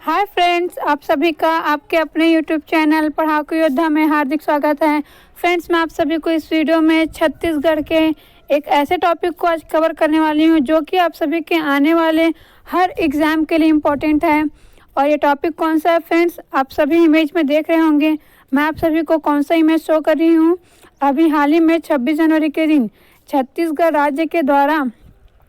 Hi friends, आप सभी का आपके अपने यूट्यूब चैनल पढ़ाकू योद्धा में हार्दिक स्वागत है। फ्रेंड्स, मैं आप सभी को इस वीडियो में छत्तीसगढ़ के एक ऐसे टॉपिक को आज कवर करने वाली हूं जो कि आप सभी के आने वाले हर एग्ज़ाम के लिए इम्पोर्टेंट है। और ये टॉपिक कौन सा है फ्रेंड्स, आप सभी इमेज में देख रहे होंगे। मैं आप सभी को कौन सा इमेज शो कर रही हूँ। अभी हाल ही में 26 जनवरी के दिन छत्तीसगढ़ राज्य के द्वारा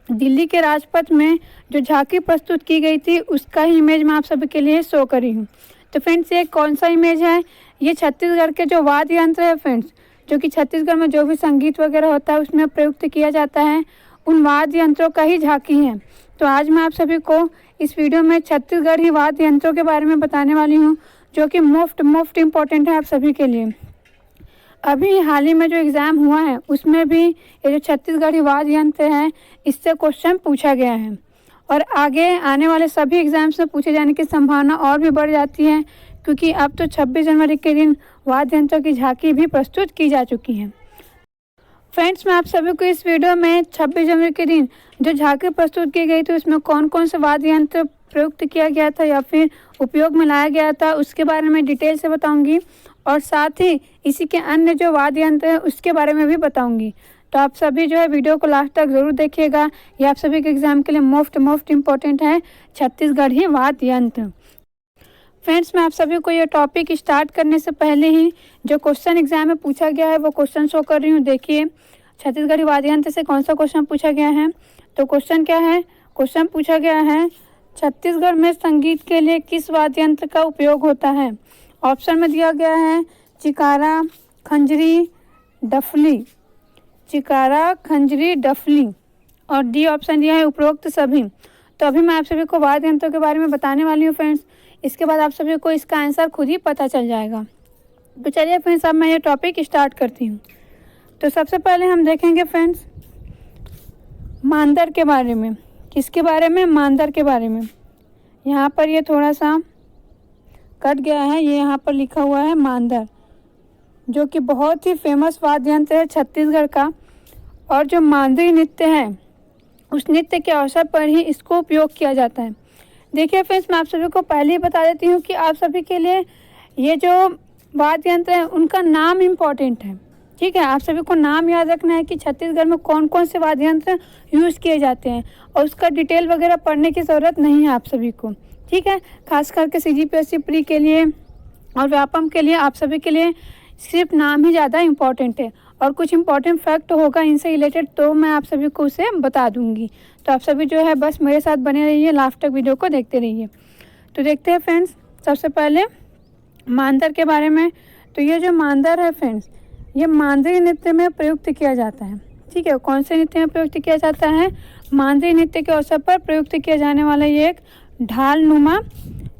दिल्ली के राजपथ में जो झांकी प्रस्तुत की गई थी उसका ही इमेज मैं आप सभी के लिए शो करी हूँ। तो फ्रेंड्स, ये कौन सा इमेज है? ये छत्तीसगढ़ के जो वाद्य यंत्र है फ्रेंड्स, जो कि छत्तीसगढ़ में जो भी संगीत वगैरह होता है उसमें प्रयुक्त किया जाता है, उन वाद्य यंत्रों का ही झांकी है। तो आज मैं आप सभी को इस वीडियो में छत्तीसगढ़ी वाद्य यंत्रों के बारे में बताने वाली हूँ जो कि मोस्ट इम्पॉर्टेंट है आप सभी के लिए। अभी हाल ही में जो एग्ज़ाम हुआ है उसमें भी ये जो छत्तीसगढ़ी वाद्य यंत्र है इससे क्वेश्चन पूछा गया है और आगे आने वाले सभी एग्ज़ाम्स में पूछे जाने की संभावना और भी बढ़ जाती है, क्योंकि अब तो 26 जनवरी के दिन वाद्य यंत्रों की झांकी भी प्रस्तुत की जा चुकी है। फ्रेंड्स, मैं आप सभी को इस वीडियो में 26 जनवरी के दिन जो झांकी प्रस्तुत की गई थी उसमें कौन कौन से वाद्य यंत्र प्रयुक्त किया गया था या फिर उपयोग में लाया गया था उसके बारे में डिटेल से बताऊंगी, और साथ ही इसी के अन्य जो वाद्य यंत्र है उसके बारे में भी बताऊंगी। तो आप सभी जो है वीडियो को लास्ट तक ज़रूर देखिएगा। ये आप सभी के एग्ज़ाम के लिए मोस्ट इम्पॉर्टेंट है छत्तीसगढ़ी वाद्य यंत्र। फ्रेंड्स, मैं आप सभी को ये टॉपिक स्टार्ट करने से पहले ही जो क्वेश्चन एग्जाम में पूछा गया है वो क्वेश्चन शो कर रही हूँ। देखिए, छत्तीसगढ़ी वाद्य यंत्र से कौन सा क्वेश्चन पूछा गया है। तो क्वेश्चन क्या है? क्वेश्चन पूछा गया है, छत्तीसगढ़ में संगीत के लिए किस वाद्य यंत्र का उपयोग होता है? ऑप्शन में दिया गया है चिकारा, खंजरी, डफली। चिकारा, खंजरी, डफली, और डी ऑप्शन दिया है उपरोक्त सभी। तो अभी मैं आप सभी को वाद्य यंत्रों के बारे में बताने वाली हूँ फ्रेंड्स। इसके बाद आप सभी को इसका आंसर खुद ही पता चल जाएगा। तो चलिए फ्रेंड्स, अब मैं ये टॉपिक स्टार्ट करती हूँ। तो सबसे पहले हम देखेंगे फ्रेंड्स मांदर के बारे में। किसके बारे में? मांदर के बारे में। यहाँ पर ये थोड़ा सा कट गया है, ये यहाँ पर लिखा हुआ है मांदर, जो कि बहुत ही फेमस वाद्य यंत्र है छत्तीसगढ़ का। और जो मांदरी नृत्य है उस नृत्य के अवसर पर ही इसको उपयोग किया जाता है। देखिए फ्रेंड्स, मैं आप सभी को पहले ही बता देती हूँ कि आप सभी के लिए ये जो वाद्य यंत्र है उनका नाम इम्पॉर्टेंट है। ठीक है, आप सभी को नाम याद रखना है कि छत्तीसगढ़ में कौन कौन से वाद्य यंत्र यूज़ किए जाते हैं, और उसका डिटेल वगैरह पढ़ने की ज़रूरत नहीं है आप सभी को। ठीक है, खास करके CGPSC प्री के लिए और व्यापम के लिए आप सभी के लिए सिर्फ नाम ही ज़्यादा इम्पॉर्टेंट है, और कुछ इम्पॉर्टेंट फैक्ट होगा इनसे रिलेटेड तो मैं आप सभी को उसे बता दूंगी। तो आप सभी जो है बस मेरे साथ बने रहिए, लास्ट तक वीडियो को देखते रहिए। तो देखते हैं फ्रेंड्स, सबसे पहले मांदर के बारे में। तो ये जो मांदर है फ्रेंड्स, ये मांदरी नृत्य में प्रयुक्त किया जाता है। ठीक है, कौन से नृत्य में प्रयुक्त किया जाता है? मांदरी नृत्य के अवसर पर प्रयुक्त किया जाने वाला ये एक ढाल नुमा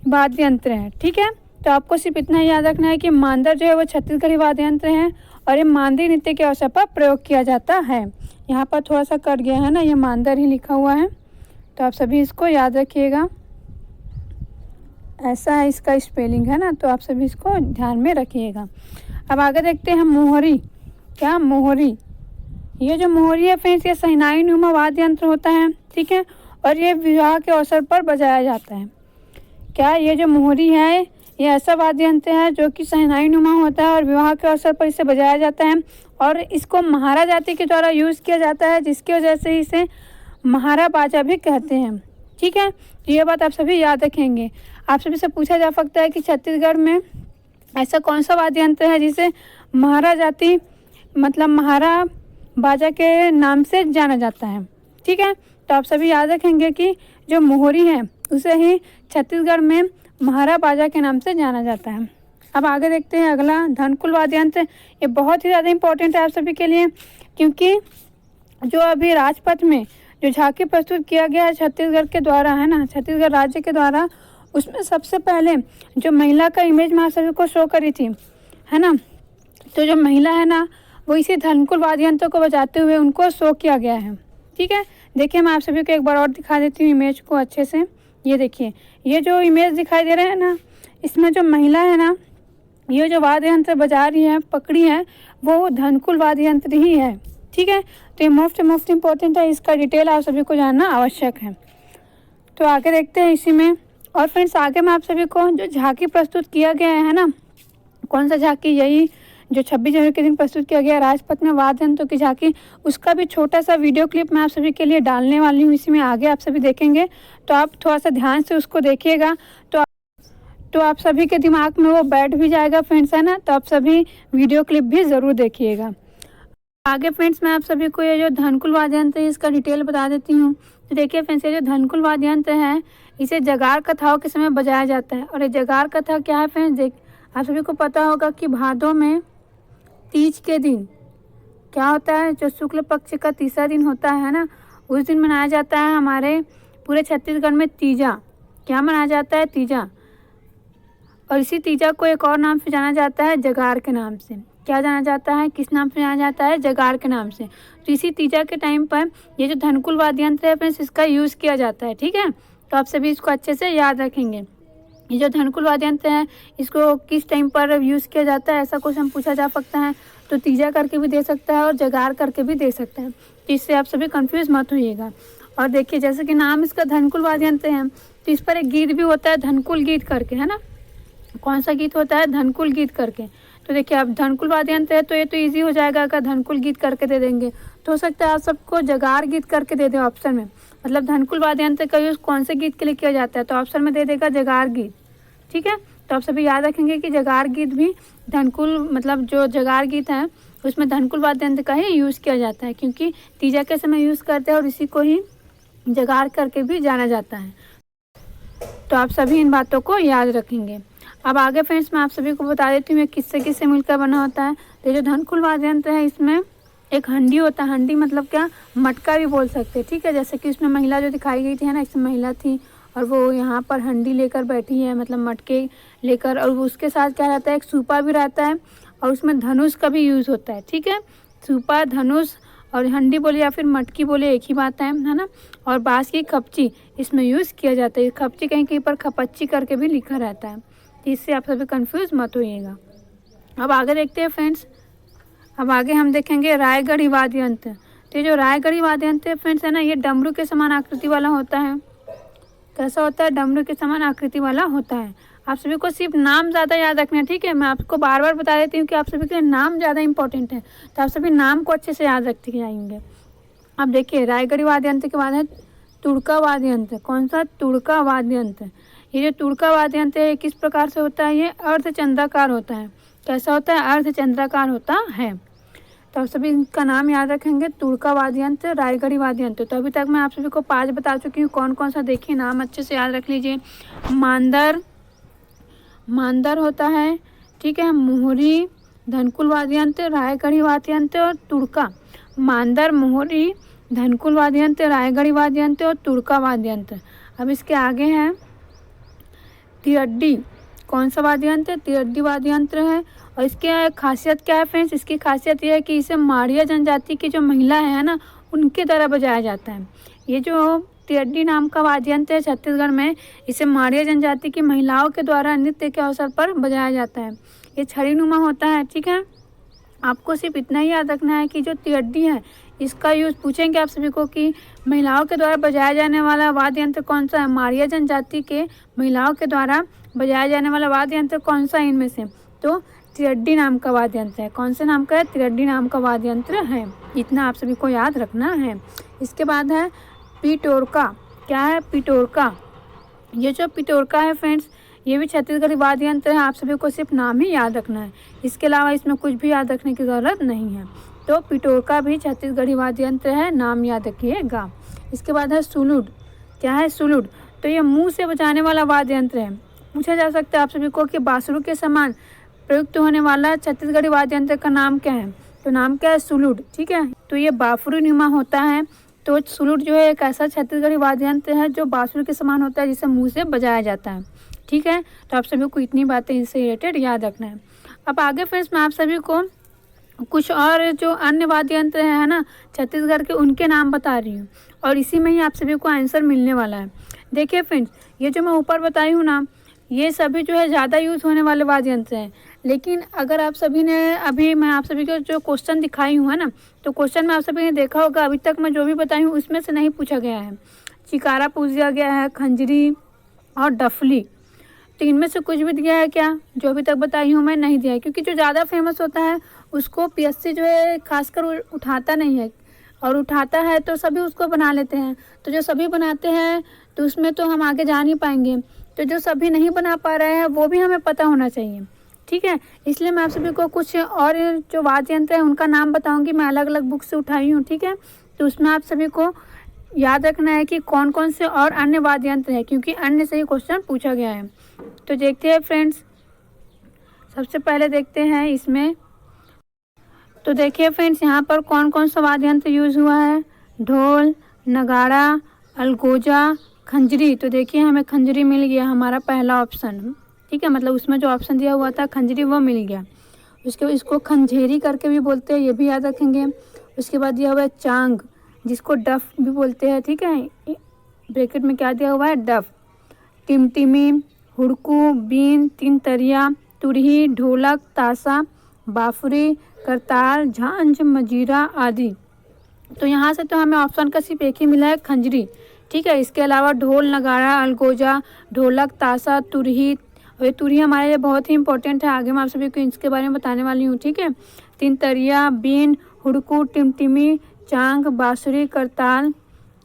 वाद्य यंत्र है। ठीक है, तो आपको सिर्फ इतना याद रखना है कि मांदर जो है वो छत्तीसगढ़ी वाद्य यंत्र है और ये मांदरी नृत्य के अवसर पर प्रयोग किया जाता है। यहाँ पर थोड़ा सा कट गया है ना, ये मांदर ही लिखा हुआ है, तो आप सभी इसको याद रखिएगा। ऐसा है इसका स्पेलिंग है ना, तो आप सभी इसको ध्यान में रखिएगा। अब आगे देखते हैं मोहरी। क्या? मोहरी। ये जो मोहरी है फ्रेंड्स, ये शहनाई नुमा वाद्य यंत्र होता है। ठीक है, और ये विवाह के अवसर पर बजाया जाता है। क्या? ये जो मोहरी है ये ऐसा वाद्य यंत्र है जो कि शहनाई नुमा होता है और विवाह के अवसर पर इसे बजाया जाता है, और इसको महारा जाति के द्वारा यूज़ किया जाता है, जिसकी वजह से इसे महारा बाजा भी कहते हैं। ठीक है, तो ये बात आप सभी याद रखेंगे। आप सभी से पूछा जा सकता है कि छत्तीसगढ़ में ऐसा कौन सा वाद्य यंत्र है जिसे महारा जाति मतलब महारा बाजा के नाम से जाना जाता है। ठीक है, तो आप सभी याद रखेंगे कि जो मोहरी है उसे ही छत्तीसगढ़ में महारा बाजा के नाम से जाना जाता है। अब आगे देखते हैं अगला धनकुल वाद्य यंत्र। ये बहुत ही ज़्यादा इम्पोर्टेंट है आप सभी के लिए, क्योंकि जो अभी राजपथ में जो झांकी प्रस्तुत किया गया है छत्तीसगढ़ के द्वारा है ना, छत्तीसगढ़ राज्य के द्वारा, उसमें सबसे पहले जो महिला का इमेज मैं आप सभी को शो करी थी है ना, तो जो महिला है ना वो इसी धनकुल वाद्य यंत्र को बजाते हुए उनको शो किया गया है। ठीक है, देखिए मैं आप सभी को एक बार और दिखा देती हूँ इमेज को अच्छे से। ये देखिए, ये जो इमेज दिखाई दे रहा है ना, इसमें जो महिला है ना, ये जो वाद्य यंत्र बजा रही है, पकड़ी है, वो धनकुल वाद्य यंत्र ही है। ठीक है, तो ये मोस्ट इम्पोर्टेंट है, इसका डिटेल आप सभी को जानना आवश्यक है। तो आगे देखते हैं इसी में और फ्रेंड्स आगे मैं आप सभी को जो झांकी प्रस्तुत किया गया है ना, कौन सा झांकी, यही जो 26 जनवरी के दिन प्रस्तुत किया गया राजपथ में वाद्य यंत्रों की झांकी, उसका भी छोटा सा वीडियो क्लिप मैं आप सभी के लिए डालने वाली हूँ। इसी में आगे आप सभी देखेंगे, तो आप थोड़ा सा ध्यान से उसको देखिएगा, तो आप सभी के दिमाग में वो बैठ भी जाएगा फ्रेंड्स, है ना। तो आप सभी वीडियो क्लिप भी ज़रूर देखिएगा। आगे फ्रेंड्स मैं आप सभी को ये जो धनकुल वाद्य यंत्र है इसका डिटेल बता देती हूँ। तो देखिए फ्रेंड्स, ये जो धनकुल वाद्य यंत्र है इसे जगार कथाओं के समय बजाया जाता है। और ये जगार कथा क्या है फ्रेंड्स, आप सभी को पता होगा कि भादों में तीज के दिन क्या होता है, जो शुक्ल पक्ष का तीसरा दिन होता है ना, उस दिन मनाया जाता है हमारे पूरे छत्तीसगढ़ में तीजा। क्या मनाया जाता है, तीजा। और इसी तीजा को एक और नाम से जाना जाता है, जगार के नाम से। क्या जाना जाता है, किस नाम से जाना जाता है, जगार के नाम से। तो इसी तीजा के टाइम पर ये जो धनकुल वाद्य यंत्र है फ्रेंड्स, इसका यूज़ किया जाता है। ठीक है, तो आप सभी इसको अच्छे से याद रखेंगे। ये जो धनकुल वाद्य यंत्र है इसको किस टाइम पर यूज़ किया जाता है, ऐसा क्वेश्चन पूछा जा सकता है। तो तीजा करके भी दे सकता है और जगार करके भी दे सकता है, तो इससे आप सभी कंफ्यूज मत होइएगा। और देखिए, जैसे कि नाम इसका धनकुल वाद्य यंत्र है, तो इस पर एक गीत भी होता है, धनकुल गीत करके, है ना। कौन सा गीत होता है, धनकुल गीत करके। तो देखिए, अब धनकुल वाद्य यंत्र है तो ये तो ईजी हो जाएगा, अगर धनकुल गीत करके दे देंगे। तो हो सकता है आप सबको जगार गीत करके दे दें ऑप्शन में, मतलब धनकुल वाद्य यंत्र का यूज़ कौन से गीत के लिए किया जाता है, तो ऑप्शन में दे देगा जगार गीत। ठीक है, तो आप सभी याद रखेंगे कि जगार गीत भी धनकुल, मतलब जो जगार गीत है उसमें धनकुल वाद्य यंत्र का ही यूज़ किया जाता है, क्योंकि तीजा के समय यूज़ करते हैं और इसी को ही जगार करके भी जाना जाता है। तो आप सभी इन बातों को याद रखेंगे। अब आगे फ्रेंड्स मैं आप सभी को बता देती हूँ ये किससे किससे मिलकर बना होता है। तो जो धनकुल वाद्य यंत्र है इसमें एक हंडी होता है, हंडी मतलब क्या, मटका भी बोल सकते हैं। ठीक है, जैसे कि उसमें महिला जो दिखाई गई थी, है ना, इसमें महिला थी और वो यहाँ पर हंडी लेकर बैठी है, मतलब मटके लेकर, और उसके साथ क्या रहता है, एक सूपा भी रहता है और उसमें धनुष का भी यूज़ होता है। ठीक है, सूपा, धनुष और हंडी बोले या फिर मटकी बोले एक ही बात है ना। और बाँस की खपची इसमें यूज़ किया जाता है। खपची कहीं कहीं पर खपच्ची करके भी लिखा रहता है, इससे आप सभी कंफ्यूज मत होइएगा। अब आगे देखते हैं फ्रेंड्स, अब आगे हम देखेंगे रायगढ़ी वाद्य यंत्र। तो ये जो रायगढ़ी वाद्य यंत्र है फ्रेंड्स, है ना, ये डमरू के समान आकृति वाला होता है। कैसा होता है, डमरू के समान आकृति वाला होता है। आप सभी को सिर्फ नाम ज़्यादा याद रखना है। ठीक है, मैं आपको बार बार बता देती हूँ कि आप सभी के नाम ज़्यादा इंपॉर्टेंट है, तो आप सभी नाम को अच्छे से याद रखते जाएंगे। अब देखिए, रायगढ़ी वाद्य यंत्र के बाद है तुड़का वाद्य यंत्र। कौन सा, तुड़का वाद्य यंत्र। ये जो तुड़का वाद्य यंत्र है किस प्रकार से होता है, ये अर्धचंद्राकार होता है। कैसा होता है, अर्धचंद्राकार होता है। तो आप सभी इनका नाम याद रखेंगे, तुड़का वाद्य यंत्र, रायगढ़ी वाद्य यंत्र। तो अभी तक मैं आप सभी को 5 बता चुकी हूँ, कौन कौन सा, देखिए नाम अच्छे से याद रख लीजिए। मांदर, मांदर होता है। ठीक है, मोहरी, धनकुल वाद्य यंत्र, रायगढ़ी वाद्य यंत्र और तुड़का। मांदर, मोहरी, धनकुल वाद्य यंत्र, रायगढ़ी वाद्य यंत्र और तुड़का वाद्य यंत्र। अब इसके आगे है तिरड्डी। कौन सा वाद्य यंत्र है, तिरड्डी वाद्य यंत्र है। और इसकी खासियत क्या है फ्रेंड्स, इसकी खासियत यह है कि इसे माड़िया जनजाति की जो महिला है ना, उनके द्वारा बजाया जाता है। ये जो तिरड्डी नाम का वाद्य यंत्र है छत्तीसगढ़ में, इसे माड़िया जनजाति की महिलाओं के द्वारा नृत्य के अवसर पर बजाया जाता है। ये छड़ीनुमा होता है। ठीक है, आपको सिर्फ इतना ही याद रखना है कि जो तिरड्डी है इसका यूज़ पूछेंगे आप सभी को कि महिलाओं के द्वारा बजाया जाने वाला वाद्य यंत्र कौन सा है, माड़िया जनजाति के महिलाओं के द्वारा बजाया जाने वाला वाद्य यंत्र कौन सा है इनमें से, तो तिरड्डी नाम का वाद्य यंत्र है। कौन से नाम का है, तिरड्डी नाम का वाद्य यंत्र है। इतना आप सभी को याद रखना है। इसके बाद है पिटोरका। क्या है, पिटोरका। ये जो पिटोरका है फ्रेंड्स, ये भी छत्तीसगढ़ी वाद्य यंत्र है। आप सभी को सिर्फ नाम ही याद रखना है, इसके अलावा इसमें कुछ भी याद रखने की ज़रूरत नहीं है। तो पिटोरका भी छत्तीसगढ़ी वाद्य यंत्र है, नाम याद रखिएगा। इसके बाद है सुलुड। क्या है, सुलुड। तो ये मुंह से बजाने वाला वाद्य यंत्र है। पूछा जा सकता है आप सभी को कि बांसुरी के समान प्रयुक्त होने वाला छत्तीसगढ़ी वाद्य यंत्र का नाम क्या है, तो नाम क्या है, सुलुड। ठीक है, तो ये बांसुरी नुमा होता है। तो सुलुड जो है एक ऐसा छत्तीसगढ़ी वाद्य यंत्र है जो बांसुरी के समान होता है, जिसे मुंह से बजाया जाता है। ठीक है, तो आप सभी को इतनी बातें इससे रिलेटेड याद रखना है। अब आगे फ्रेंड्स मैं आप सभी को कुछ और जो अन्य वाद्य यंत्र है ना छत्तीसगढ़ के, उनके नाम बता रही हूँ और इसी में ही आप सभी को आंसर मिलने वाला है। देखिए फ्रेंड्स, ये जो मैं ऊपर बताई हूँ ना, ये सभी जो है ज़्यादा यूज़ होने वाले वाद्य यंत्र हैं। लेकिन अगर आप सभी ने अभी मैं आप सभी को जो क्वेश्चन दिखाई हूँ है ना, तो क्वेश्चन में आप सभी ने देखा होगा अभी तक मैं जो भी बताई हूँ उसमें से नहीं पूछा गया है। चिकारा पूछ दिया गया है, खंजरी, और डफली। तो इनमें से कुछ भी दिया है क्या? जो अभी तक बताई हूँ मैं नहीं दिया है, क्योंकि जो ज़्यादा फेमस होता है उसको पीएससी जो है खासकर उठाता नहीं है, और उठाता है तो सभी उसको बना लेते हैं। तो जो सभी बनाते हैं तो उसमें तो हम आगे जा नहीं पाएंगे। तो जो सभी नहीं बना पा रहे हैं वो भी हमें पता होना चाहिए, ठीक है। इसलिए मैं आप सभी को कुछ और जो वाद्य यंत्र है उनका नाम बताऊंगी, मैं अलग अलग बुक से उठाई हूँ, ठीक है। तो उसमें आप सभी को याद रखना है कि कौन कौन से और अन्य वाद्य यंत्र है, क्योंकि अन्य से ही क्वेश्चन पूछा गया है। तो देखते हैं फ्रेंड्स, सबसे पहले देखते हैं इसमें। तो देखिए फ्रेंड्स, यहाँ पर कौन कौन सा वाद्य यंत्र यूज़ हुआ है। ढोल, नगाड़ा, अलगोजा, खंजरी। तो देखिए हमें खंजरी मिल गया, हमारा पहला ऑप्शन, ठीक है। मतलब उसमें जो ऑप्शन दिया हुआ था खंजरी वो मिल गया। उसके इसको खंजेरी करके भी बोलते हैं, ये भी याद रखेंगे। उसके बाद दिया हुआ है चांग, जिसको डफ भी बोलते हैं, ठीक है। ब्रैकेट में क्या दिया हुआ है? डफ। टिमटिमी, हुड़कू, बीन, तीन तरिया, तुरही, ढोलक, ताशा, बाफरी, करताल, झांझ, मजीरा आदि। तो यहाँ से तो हमें ऑप्शन का सिर्फ एक ही मिला है, खंजरी, ठीक है। इसके अलावा ढोल, नगाड़ा, अलगोजा, ढोलक, ताशा, तुरही। और ये तुरही हमारे लिए बहुत ही इंपॉर्टेंट है, आगे मैं आप सभी को इसके बारे में बताने वाली हूँ, ठीक है। तीन तरिया, बीन, हुड़कू, टिमटिमी, चांग, बांसुरी, करताल,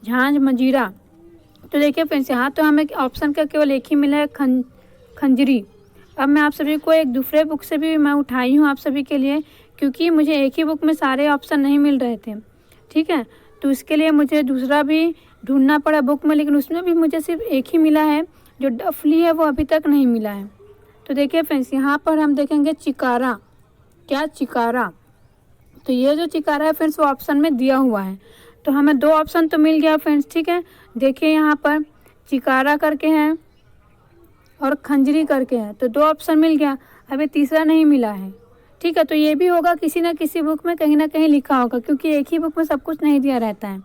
झांझ, मजीरा। तो देखिए फ्रेंड्स, यहाँ तो हमें ऑप्शन का केवल एक ही मिला है, खंजरी। अब मैं आप सभी को एक दूसरे बुक से भी मैं उठाई हूँ आप सभी के लिए, क्योंकि मुझे एक ही बुक में सारे ऑप्शन नहीं मिल रहे थे, ठीक है। तो इसके लिए मुझे दूसरा भी ढूंढना पड़ा बुक में, लेकिन उसमें भी मुझे सिर्फ एक ही मिला है, जो डफली है वो अभी तक नहीं मिला है। तो देखिए फ्रेंड्स, यहाँ पर हम देखेंगे चिकारा। क्या? चिकारा। तो ये जो चिकारा है फ्रेंड्स वो ऑप्शन में दिया हुआ है। तो हमें दो ऑप्शन तो मिल गया फ्रेंड्स, ठीक है। देखिए यहाँ पर चिकारा करके है और खंजरी करके है, तो दो ऑप्शन मिल गया। अभी तीसरा नहीं मिला है, ठीक है। तो ये भी होगा किसी ना किसी बुक में कहीं ना कहीं लिखा होगा, क्योंकि एक ही बुक में सब कुछ नहीं दिया रहता है।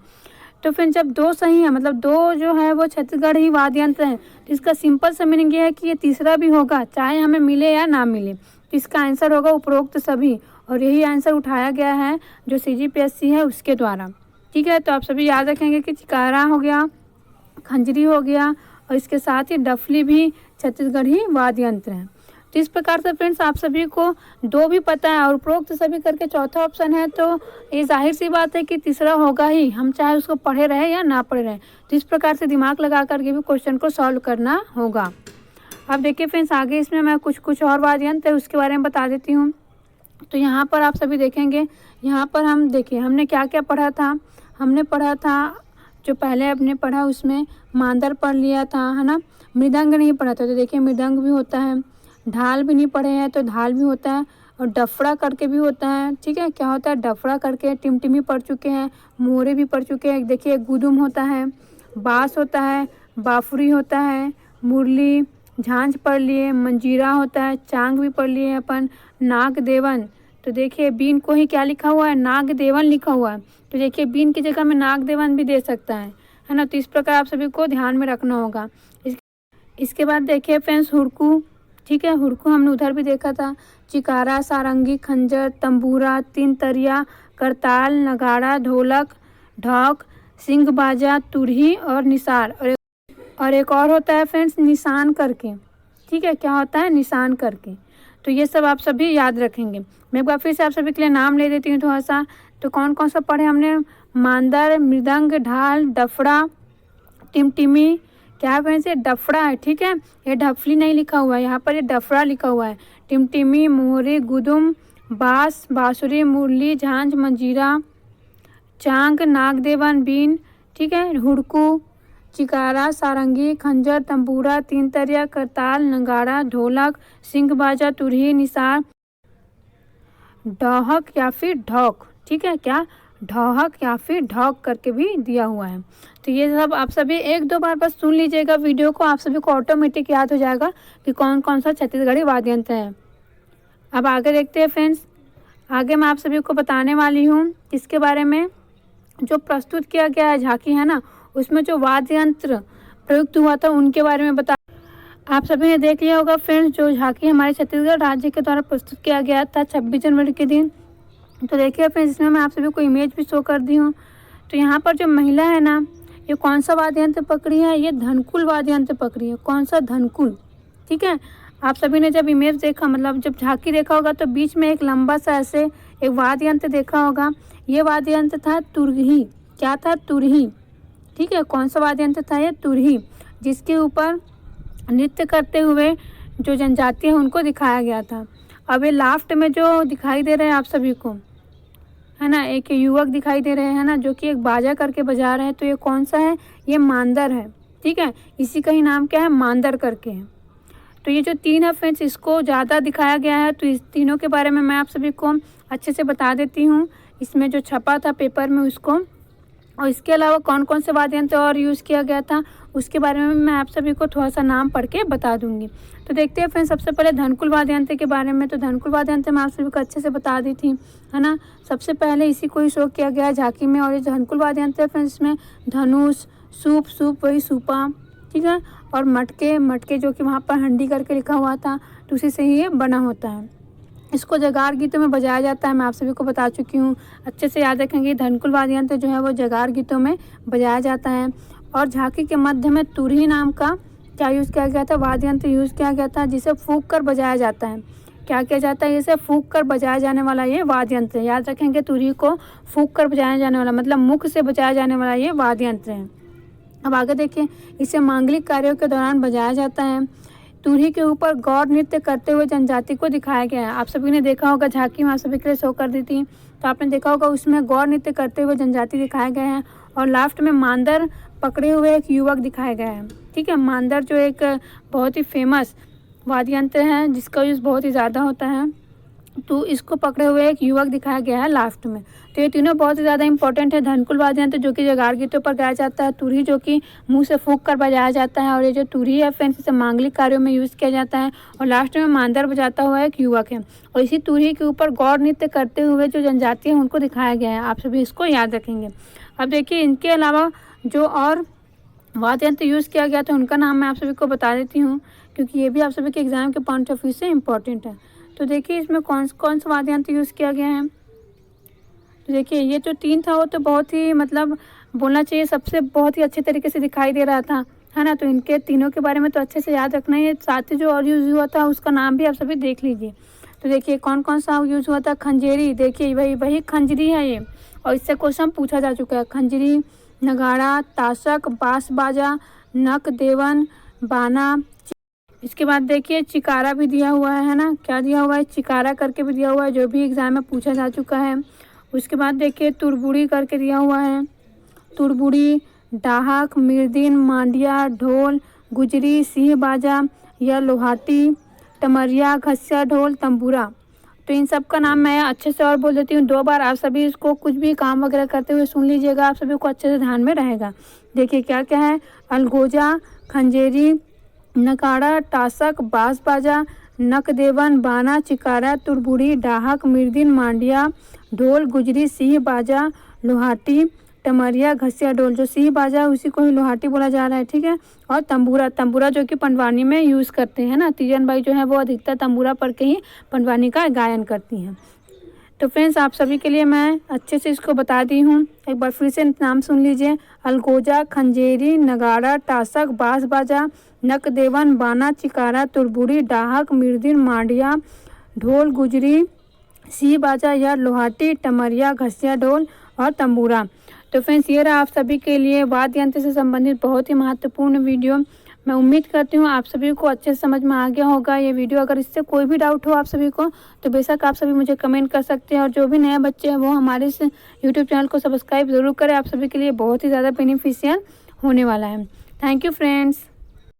तो फिर जब दो सही है, मतलब दो जो है वो छत्तीसगढ़ ही वाद्य यंत्र है, तो इसका सिंपल सा मीनिंग ये है कि ये तीसरा भी होगा, चाहे हमें मिले या ना मिले। तो इसका आंसर होगा उपरोक्त सभी, और यही आंसर उठाया गया है जो CGPSC है उसके द्वारा, ठीक है। तो आप सभी याद रखेंगे कि चिकारा हो गया, खंजरी हो गया, और इसके साथ ही डफली भी छत्तीसगढ़ी वाद्य यंत्र है। तो इस प्रकार से फ्रेंड्स आप सभी को दो भी पता है और उपरोक्त सभी करके चौथा ऑप्शन है, तो ये जाहिर सी बात है कि तीसरा होगा ही, हम चाहे उसको पढ़े रहे या ना पढ़े रहे। तो इस प्रकार से दिमाग लगा करके भी क्वेश्चन को सॉल्व करना होगा। अब देखिए फ्रेंड्स, आगे इसमें मैं कुछ और वाद्य यंत्र है उसके बारे में बता देती हूँ। तो यहाँ पर आप सभी देखेंगे, यहाँ पर हम देखिए हमने क्या क्या पढ़ा था। हमने पढ़ा था, जो पहले आपने पढ़ा उसमें मांदर पढ़ लिया था, है ना। मृदंग नहीं पढ़ा था, तो देखिए मृदंग भी होता है। ढाल भी नहीं पढ़े हैं, तो ढाल भी होता है, और डफड़ा करके भी होता है, ठीक है। क्या होता है? डफड़ा करके। टिमटिमी पढ़ चुके हैं, मोरे भी पढ़ चुके हैं। देखिए गुदुम होता है, बांस होता है, बाफुरी होता है, मुरली, झांझ पढ़ लिए, मंजीरा होता है, चांग भी पढ़ लिए अपन, नाग देवन। तो देखिए बीन को ही क्या लिखा हुआ है? नाग देवन लिखा हुआ है। तो देखिए बीन की जगह में नाग देवन भी दे सकता है ना। तो इस प्रकार आप सभी को ध्यान में रखना होगा। इसके बाद देखिए फ्रेंड्स हुड़कू, ठीक है। हुड़कू हमने उधर भी देखा था। चिकारा, सारंगी, खंजर, तंबूरा, तीन तरिया, करताल, नगाड़ा, ढोलक, ढोक, सिंह बाजा, तुरही और निसार। और एक और होता है फ्रेंड्स निशान करके, ठीक है। क्या होता है? निशान करके। तो ये सब आप सभी याद रखेंगे। मैं एक बार फिर से आप सभी के लिए नाम ले देती हूँ थोड़ा सा। तो कौन कौन सा पढ़े हमने? मांदर, मृदंग, ढाल, डफड़ा, टिमटिमी। क्या फ्रेंड्स? ये डफड़ा है, ठीक है। ये डफली नहीं लिखा हुआ है, यहाँ पर ये डफड़ा लिखा हुआ है। टिमटिमी, मोहरी, गुदुम, बांस, बांसुरी, मुरली, झांझ, मंजीरा, चांग, नागदेवन, बीन, ठीक है। हुड़कू, चिकारा, सारंगी, खंजर, तंबूरा, तीन तरिया, करताल, नगाड़ा, ढोलक, सिंह बाजा, तुरही, निसार, ढोहक या फिर ढोक, ठीक है। क्या? ढोहक या फिर ढोक करके भी दिया हुआ है। तो ये सब आप सभी एक दो बार बस सुन लीजिएगा वीडियो को, आप सभी को ऑटोमेटिक याद हो जाएगा कि कौन कौन सा छत्तीसगढ़ी वाद्य यंत्र है। अब आगे देखते हैं फ्रेंड्स। आगे मैं आप सभी को बताने वाली हूँ किसके बारे में, जो प्रस्तुत किया गया है झांकी है ना, उसमें जो वाद्य यंत्र प्रयुक्त हुआ था उनके बारे में बता। आप सभी ने देख लिया होगा फ्रेंड्स, जो झांकी हमारे छत्तीसगढ़ राज्य के द्वारा प्रस्तुत किया गया था 26 जनवरी के दिन। तो देखिए फ्रेंड्स, इसमें मैं आप सभी को इमेज भी शो कर दी हूँ। तो यहाँ पर जो महिला है ना, ये कौन सा वाद्य यंत्र पकड़ी है? ये धनकुल वाद्य यंत्र पकड़ी है। कौन सा? धनकुल। ठीक है, आप सभी ने जब इमेज देखा, मतलब जब झांकी देखा होगा, तो बीच में एक लंबा सा ऐसे एक वाद्य यंत्र देखा होगा। ये वाद्य यंत्र था तुरही। क्या था? तुरही। ठीक है, कौन सा वाद्य यंत्र था? ये तुरही, जिसके ऊपर नृत्य करते हुए जो जनजाति है उनको दिखाया गया था। अब ये लास्ट में जो दिखाई दे रहे हैं आप सभी को, है ना, एक युवक दिखाई दे रहे हैं ना, जो कि एक बाजा करके बजा रहे हैं। तो ये कौन सा है? ये मांदर है। ठीक है, इसी का ही नाम क्या है? मांदर करके है। तो ये जो तीन है फ्रेंड्स, इसको ज़्यादा दिखाया गया है। तो इस तीनों के बारे में मैं आप सभी को अच्छे से बता देती हूँ, इसमें जो छपा था पेपर में उसको। और इसके अलावा कौन कौन से वाद्य यंत्र और यूज़ किया गया था उसके बारे में मैं आप सभी को थोड़ा सा नाम पढ़ के बता दूंगी। तो देखते हैं फ्रेंड्स, सबसे पहले धनकुल वाद्य यंत्र के बारे में। तो धनकुल वाद्य यंत्र मैं आप सभी को अच्छे से बता दी थी, है ना। सबसे पहले इसी को ही शो किया गया है झांकी में। और ये धनकुल वाद्य यंत्र है फ्रेंड्स, इसमें धनुष, सूप, सूप वही सूपा, ठीक है, और मटके, मटके जो कि वहाँ पर हंडी करके लिखा हुआ था, तो उसी से ही ये बना होता है। इसको जगार गीतों में बजाया जाता है, मैं आप सभी को बता चुकी हूँ। अच्छे से याद रखेंगे, धनकुल वाद्य यंत्र जो है वो जगार गीतों में बजाया जाता है। और झांकी के मध्य में तुरही नाम का क्या यूज़ किया गया था? वाद्य यंत्र यूज़ किया गया था, जिसे फूंक कर बजाया जाता है। क्या किया जाता है? इसे फूंक कर बजाया जाने वाला ये वाद्य यंत्र है। याद रखेंगे, तुरही को फूंक कर बजाया जाने वाला, मतलब मुख से बजाया जाने वाला ये वाद्य यंत्र है। अब आगे देखिए, इसे मांगलिक कार्यों के दौरान बजाया जाता है। तुरही के ऊपर गौर नृत्य करते हुए जनजाति को दिखाया गया है। आप सभी ने देखा होगा, झांकी में आप सभी के लिए शो कर दी थी, तो आपने देखा होगा उसमें गौर नृत्य करते हुए जनजाति दिखाए गए हैं। और लास्ट में मांदर पकड़े हुए एक युवक दिखाया गया है। ठीक है, मांदर जो एक बहुत ही फेमस वाद्य यंत्र है, जिसका यूज़ बहुत ही ज़्यादा होता है, तो इसको पकड़े हुए एक युवक दिखाया गया है लास्ट में। तो ये तीनों बहुत ही ज़्यादा इंपॉर्टेंट है। धनकुल वाद्य यंत्र जो कि जगार गीतों पर गाया जाता है, तुरही जो कि मुंह से फूंक कर बजाया जाता है, और ये जो तुरही है फ्रेंड्स, इसे मांगलिक कार्यों में यूज़ किया जाता है। और लास्ट में मांदर बजाता हुआ एक युवक है। और इसी तुरही के ऊपर गौर नृत्य करते हुए जो जनजाति है उनको दिखाया गया है। आप सभी इसको याद रखेंगे। अब देखिए, इनके अलावा जो और वाद्य यंत्र यूज़ किया गया था उनका नाम मैं आप सभी को बता देती हूँ, क्योंकि ये भी आप सभी के एग्जाम के पॉइंट ऑफ व्यू से इम्पॉर्टेंट है। तो देखिए, इसमें कौन सा वाद्य यंत्र यूज़ किया गया है। तो देखिए, ये जो तीन था वो तो बहुत ही, मतलब बोलना चाहिए सबसे बहुत ही अच्छे तरीके से दिखाई दे रहा था, है ना। तो इनके तीनों के बारे में तो अच्छे से याद रखना है। साथ ही जो और यूज़ हुआ था उसका नाम भी आप सभी देख लीजिए। तो देखिए, कौन कौन सा यूज़ हुआ था। खंजेरी, देखिए वही खंजरी है ये, और इससे क्वेश्चन पूछा जा चुका है। खंजरी, नगाड़ा, ताशक, बांस बाजा, नक देवन, बाना। इसके बाद देखिए, चिकारा भी दिया हुआ है ना। क्या दिया हुआ है? चिकारा करके भी दिया हुआ है, जो भी एग्जाम में पूछा जा चुका है। उसके बाद देखिए, तुरबुड़ी करके दिया हुआ है। तुरबुड़ी, डाहक, मिर्दिन, मांडिया, ढोल, गुजरी, सिंह बाजा या लोहाटी, टमरिया, घस्या ढोल, तंबूरा। तो इन सब का नाम मैं अच्छे से और बोल देती हूँ 2 बार। आप सभी इसको कुछ भी काम वगैरह करते हुए सुन लीजिएगा, आप सभी को अच्छे से ध्यान में रहेगा। देखिए क्या क्या है। अलगोजा, खंजेरी, नगाड़ा, टासक, बांस बाजा, नकदेवन, बाना, चिकारा, तुरबुड़ी, डाहक, मिर्दिन, मांडिया, ढोल, गुजरी, सिंह बाजा, लोहाटी, टमरिया, घसिया ढोल। जो सिंह बाजा है उसी को ही लोहाटी बोला जा रहा है, ठीक है। और तंबूरा, तंबूरा जो कि पंडवानी में यूज़ करते हैं ना। तीजन बाई जो है वो अधिकतर तंबूरा पढ़ के ही पंडवानी का गायन करती हैं। तो फ्रेंड्स, आप सभी के लिए मैं अच्छे से इसको बता दी हूँ। एक बार फिर से नाम सुन लीजिए। अलगोजा, खंजेरी, नगाड़ा, टासक, बांस बाजा, नकदेवन, बाना, चिकारा, तुरबुड़ी, डाहक, मिर्दिन, मांडिया, ढोल, गुजरी, सिंह बाजा या लोहाटी, टमरिया, घसिया ढोल और तंबूरा। तो फ्रेंड्स, ये रहा आप सभी के लिए वाद्य यंत्र से संबंधित बहुत ही महत्वपूर्ण वीडियो। मैं उम्मीद करती हूँ आप सभी को अच्छे से समझ में आ गया होगा ये वीडियो। अगर इससे कोई भी डाउट हो आप सभी को, तो बेशक आप सभी मुझे कमेंट कर सकते हैं। और जो भी नए बच्चे हैं वो हमारे इस यूट्यूब चैनल को सब्सक्राइब ज़रूर करें। आप सभी के लिए बहुत ही ज़्यादा बेनिफिशियल होने वाला है। Thank you friends.